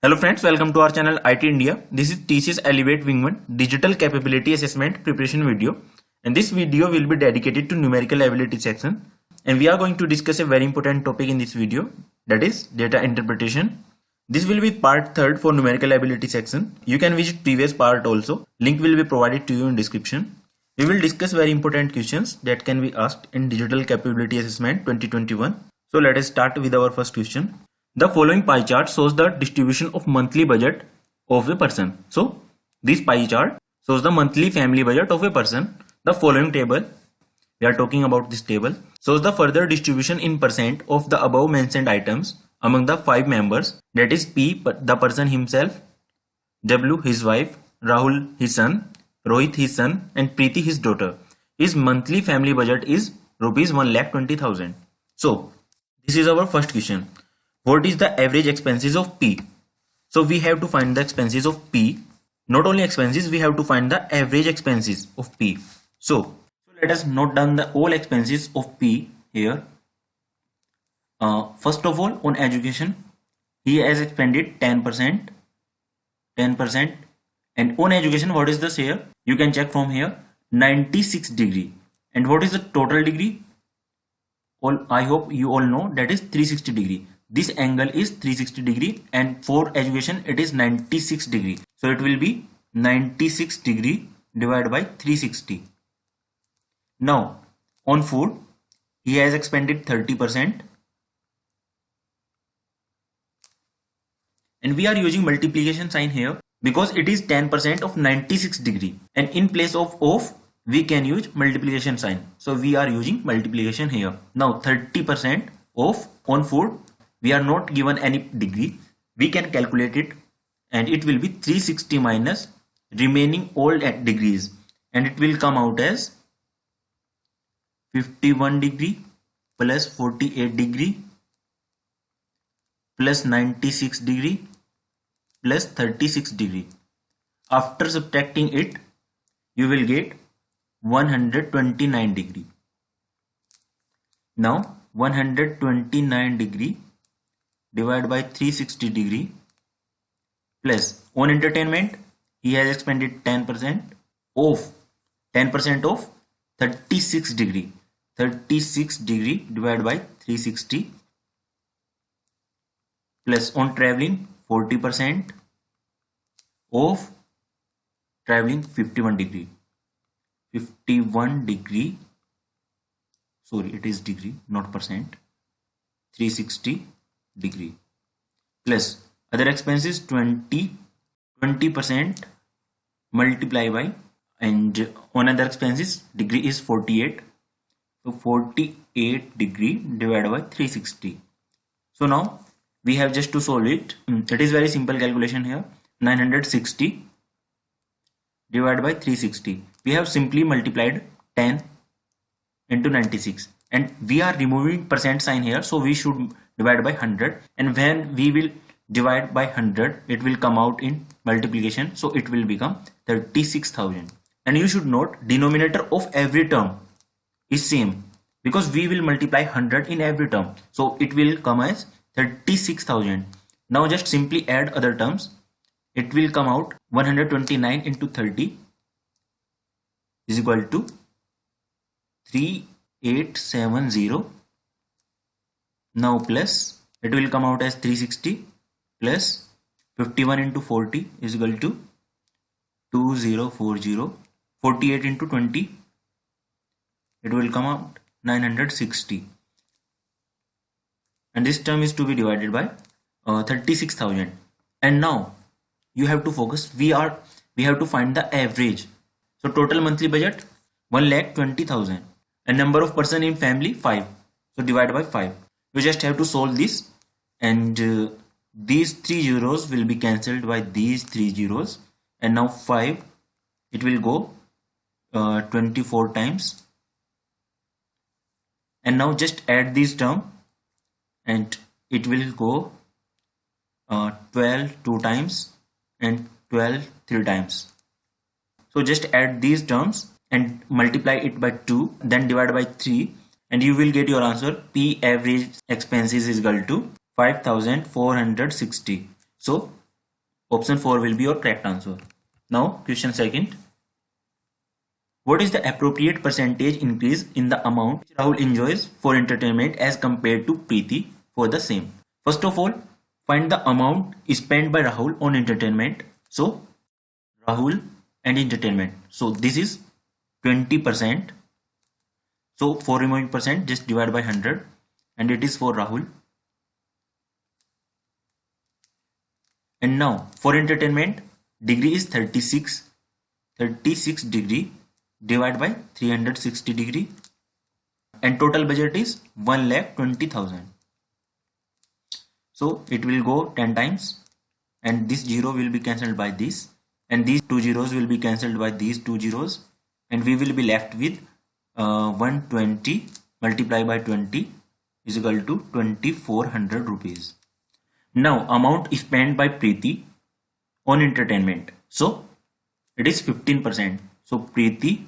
Hello friends, welcome to our channel IT India. This is TCS Elevate Wing 1 Digital Capability Assessment Preparation video, and this video will be dedicated to numerical ability section, and we are going to discuss a very important topic in this video, that is data interpretation. This will be part 3rd for numerical ability section. You can visit previous part also. Link will be provided to you in description. We will discuss very important questions that can be asked in Digital Capability Assessment 2021. So let us start with our first question. The following pie chart shows the distribution of monthly budget of a person. So this pie chart shows the monthly family budget of a person. The following table, we are talking about this table, shows the further distribution in percent of the above mentioned items among the 5 members, that is P, the person himself, W, his wife, Rahul, his son, Rohit, his son, and Preeti, his daughter. His monthly family budget is rupees 1,20,000. So this is our first question. What is the average expenses of P? So we have to find the expenses of P. Not only expenses, we have to find the average expenses of P. So let us note down the all expenses of P here. First of all, on education, he has expended 10%, and on education, what is the share? You can check from here, 96 degree. And what is the total degree? I hope you all know that is 360 degree. This angle is 360 degree, and for education it is 96 degree. So it will be 96 degree divided by 360. Now on food, he has expended 30%, and we are using multiplication sign here because it is 10% of 96 degree, and in place of we can use multiplication sign. So we are using multiplication here. Now 30% of on food, we are not given any degree. We can calculate it, and it will be 360 minus remaining all at degrees, and it will come out as 51 degree plus 48 degree plus 96 degree plus 36 degree. After subtracting it, you will get 129 degree. Now 129 degree divided by 360 degree plus on entertainment, he has expended 10% of 36 degree. 36 degree divided by 360 plus on traveling 40% of traveling 51 degree. 51 degree, sorry, it is degree not percent, 360 degree plus other expenses 20% multiply by, and on other expenses degree is 48, so 48 degree divided by 360. So now we have just to solve it. It is very simple calculation here. 960 divided by 360. We have simply multiplied 10 into 96, and we are removing percent sign here, so we should divide by 100, and when we will divide by 100, it will come out in multiplication, so it will become 36,000. And you should note, denominator of every term is same because we will multiply 100 in every term, so it will come as 36,000. Now just simply add other terms. It will come out 129 into 30 is equal to 3870. Now plus it will come out as 360 plus 51 into 40 is equal to 2040. 48 into 20, it will come out 960, and this term is to be divided by 36,000. And now you have to focus. We have to find the average. So total monthly budget 1,20,000, and number of person in family 5. So divide by 5. You just have to solve this, and these 3 zeros will be cancelled by these 3 zeros, and now 5, it will go 24 times, and now just add this term, and it will go 12 2 times and 12 3 times. So just add these terms and multiply it by 2, then divide by 3, and you will get your answer. P average expenses is equal to 5,460. So Option 4 will be your correct answer. Now question second. What is the appropriate percentage increase in the amount Rahul enjoys for entertainment as compared to Preeti for the same? First of all, find the amount spent by Rahul on entertainment. So Rahul and entertainment. So this is 20%. So for removing percent, just divide by 100, and it is for Rahul. And now for entertainment, degree is 36 degree divided by 360 degree, and total budget is 1,20,000. So it will go 10 times, and this 0 will be cancelled by this, and these two zeros will be cancelled by these two zeros, and we will be left with 120 multiplied by 20 is equal to 2,400 rupees. Now amount spent by Preeti on entertainment. So it is 15%. So Preeti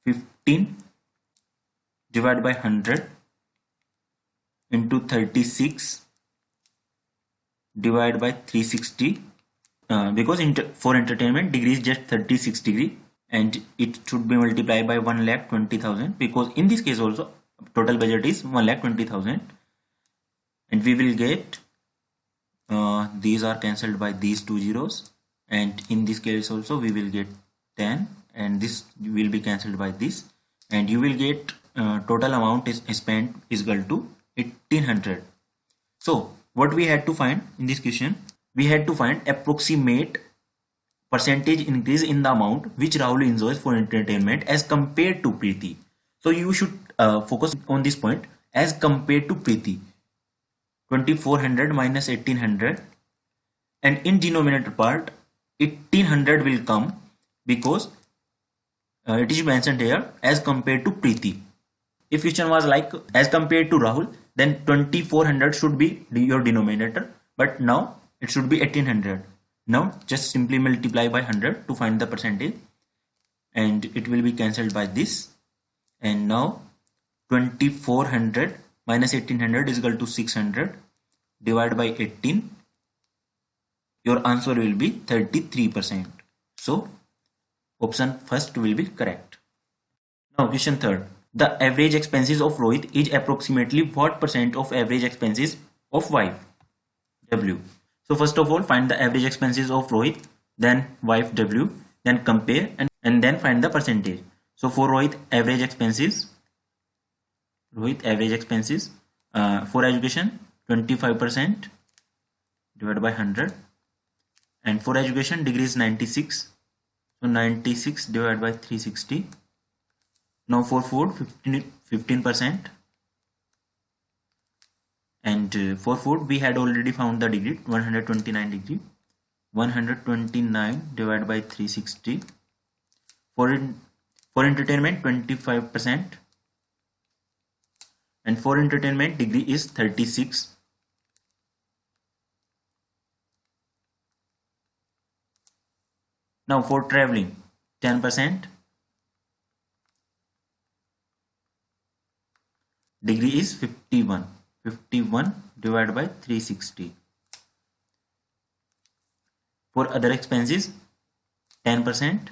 15 divided by 100 into 36 divided by 360, because for entertainment degree is just 36 degree, and it should be multiplied by 1,20,000, because in this case also total budget is 1,20,000, and we will get these are cancelled by these two zeros, and in this case also we will get 10, and this will be cancelled by this, and you will get total amount is spent is equal to 1,800. So what we had to find in this question, we had to find approximate percentage increase in the amount which Rahul enjoys for entertainment as compared to Preeti. So you should focus on this point, as compared to Preeti. 2,400 minus 1,800, and in denominator part 1,800 will come, because it is mentioned here as compared to Preeti. If question was like as compared to Rahul, then 2,400 should be your denominator, but now it should be 1,800. Now just simply multiply by 100 to find the percentage, and it will be cancelled by this, and now 2,400 minus 1,800 is equal to 600 divided by 18. Your answer will be 33%. So option first will be correct. Now question third. The average expenses of Rohit is approximately what percent of average expenses of wife W? So first of all, find the average expenses of Rohit, then wife W, then compare, and then find the percentage. So for Rohit average expenses for education 25% divided by 100, and for education degree is 96, so 96 divided by 360. Now for food 15%, and for food we had already found the degree 129 degree, 129 divided by 360. For entertainment 25%, and for entertainment degree is 36. Now for traveling 10%, degree is 51 divided by 360. For other expenses 10%,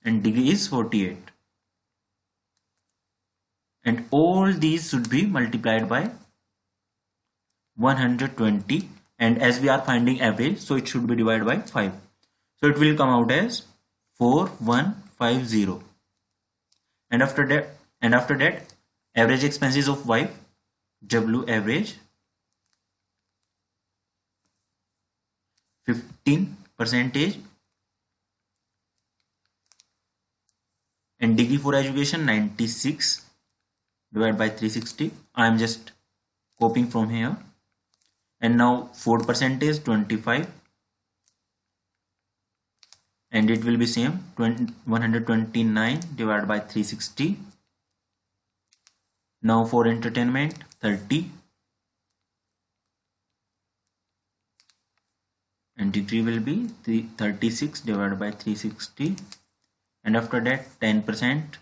and degree is 48, and all these should be multiplied by 120, and as we are finding average, so it should be divided by 5, so it will come out as 4150. And after that average expenses of wife W average 15%, and degree for education 96 divided by 360. I am just copying from here, and now food percentage 25, and it will be same 129 divided by 360. Now for entertainment 30, and degree will be 36 divided by 360, and after that 10%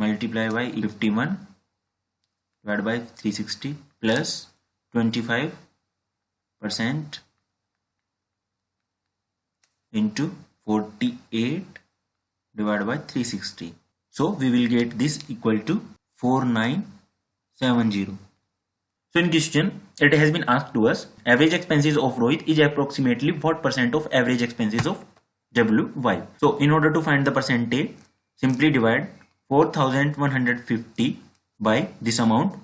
multiply by 51 divided by 360 plus 25% into 48 divided by 360. So we will get this equal to 4970. So in question, it has been asked to us, average expenses of Rohit is approximately what percent of average expenses of WY. So in order to find the percentage, simply divide 4150 by this amount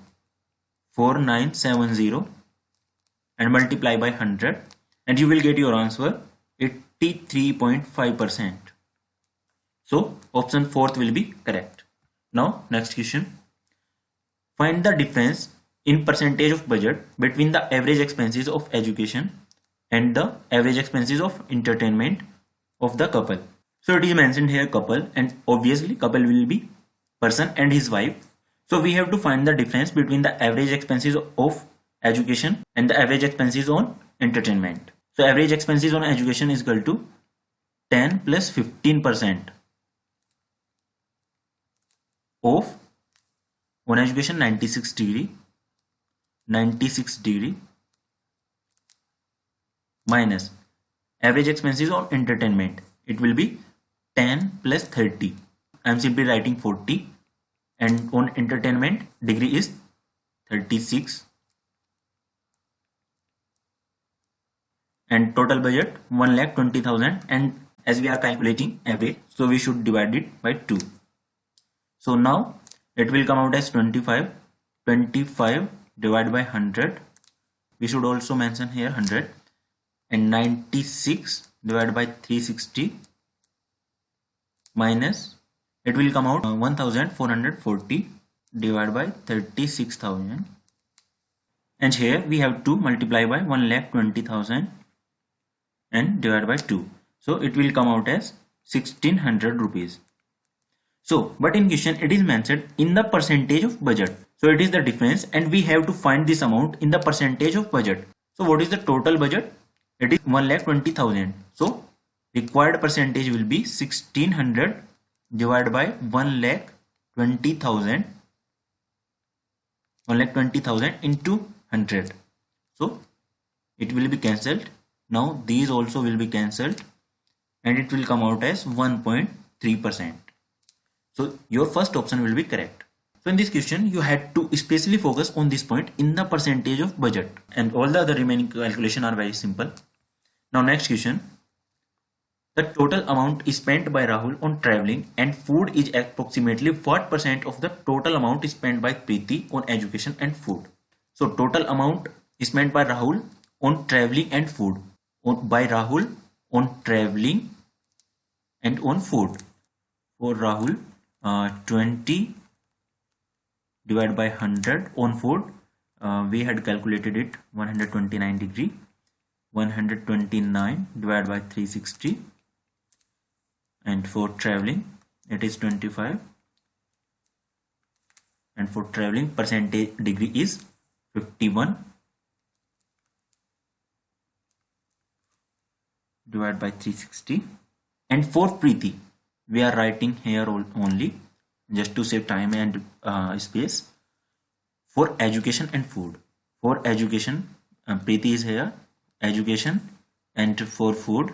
4970 and multiply by 100 and you will get your answer 83.5%. So option 4th will be correct. Now next question. Find the difference in percentage of budget between the average expenses of education and the average expenses of entertainment of the couple. So it is mentioned here couple, and obviously couple will be person and his wife. So we have to find the difference between the average expenses of education and the average expenses on entertainment. So average expenses on education is equal to 10 plus 15% of on education 96 degree minus average expenses on entertainment. It will be 10 plus 30. I am simply writing 40 and on entertainment degree is 36 and total budget 1,20,000, and as we are calculating average, so we should divide it by 2. So now it will come out as 25 divided by 100. We should also mention here 100 and 96 divided by 360 minus it will come out 1440 divided by 36,000, and here we have to multiply by 1,20,000 and divide by 2. So it will come out as 1600 rupees. So but in question it is mentioned in the percentage of budget. So it is the difference and we have to find this amount in the percentage of budget. So what is the total budget? It is 1,20,000. So required percentage will be 1600 divided by 1,20,000 into 100. So it will be cancelled. Now these also will be cancelled and it will come out as 1.3%. So your first option will be correct. So in this question you had to especially focus on this point in the percentage of budget, and all the other remaining calculation are very simple. Now next question. The total amount spent by Rahul on traveling and food is approximately what percent of the total amount spent by Preeti on education and food? So total amount spent by Rahul on traveling and food. By Rahul on traveling and on food. For Rahul 20 divided by 100 on food. We had calculated it 129 degree. 129 divided by 360. And for traveling it is 25, and for traveling percentage degree is 51 divided by 360. And for Preeti we are writing here only just to save time and space. For education and food, for education Preeti is here, education, and for food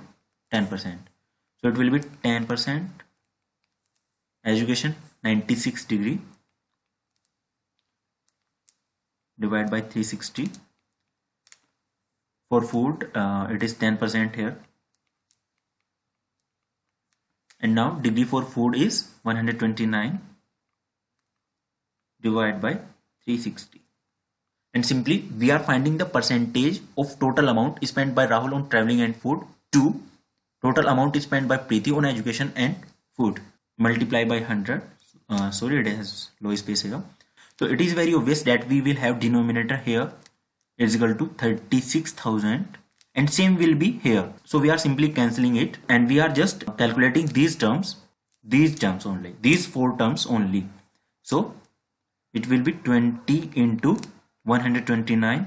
10%. So it will be 10%. Education 96 degree divided by 360. For food it is 10% here, and now degree for food is 129 divided by 360. And simply we are finding the percentage of total amount spent by Rahul on traveling and food to total amount spent by Preeti on education and food. Multiply by 100. Sorry, it has low space here. So it is very obvious that we will have denominator here is equal to 36,000 and same will be here. So we are simply cancelling it and we are just calculating these terms only, these 4 terms only. So it will be 20 into 129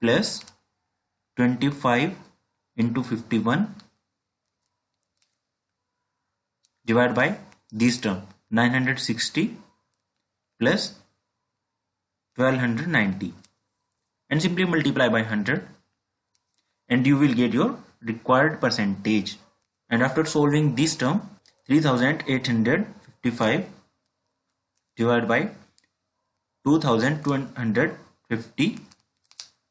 plus 25 into 51 divided by this term 960 plus 1290 and simply multiply by 100 and you will get your required percentage. And after solving this term, 3855 divided by 2250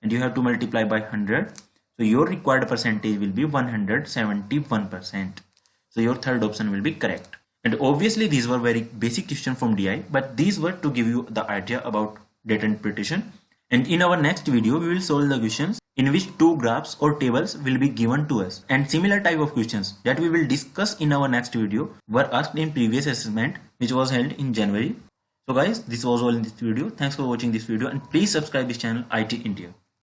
and you have to multiply by 100. So your required percentage will be 171%. So your third option will be correct. And obviously these were very basic questions from DI, but these were to give you the idea about data interpretation. And in our next video, we will solve the questions in which two graphs or tables will be given to us. And similar type of questions that we will discuss in our next video were asked in previous assessment which was held in January. So guys, this was all in this video. Thanks for watching this video and please subscribe this channel IT India.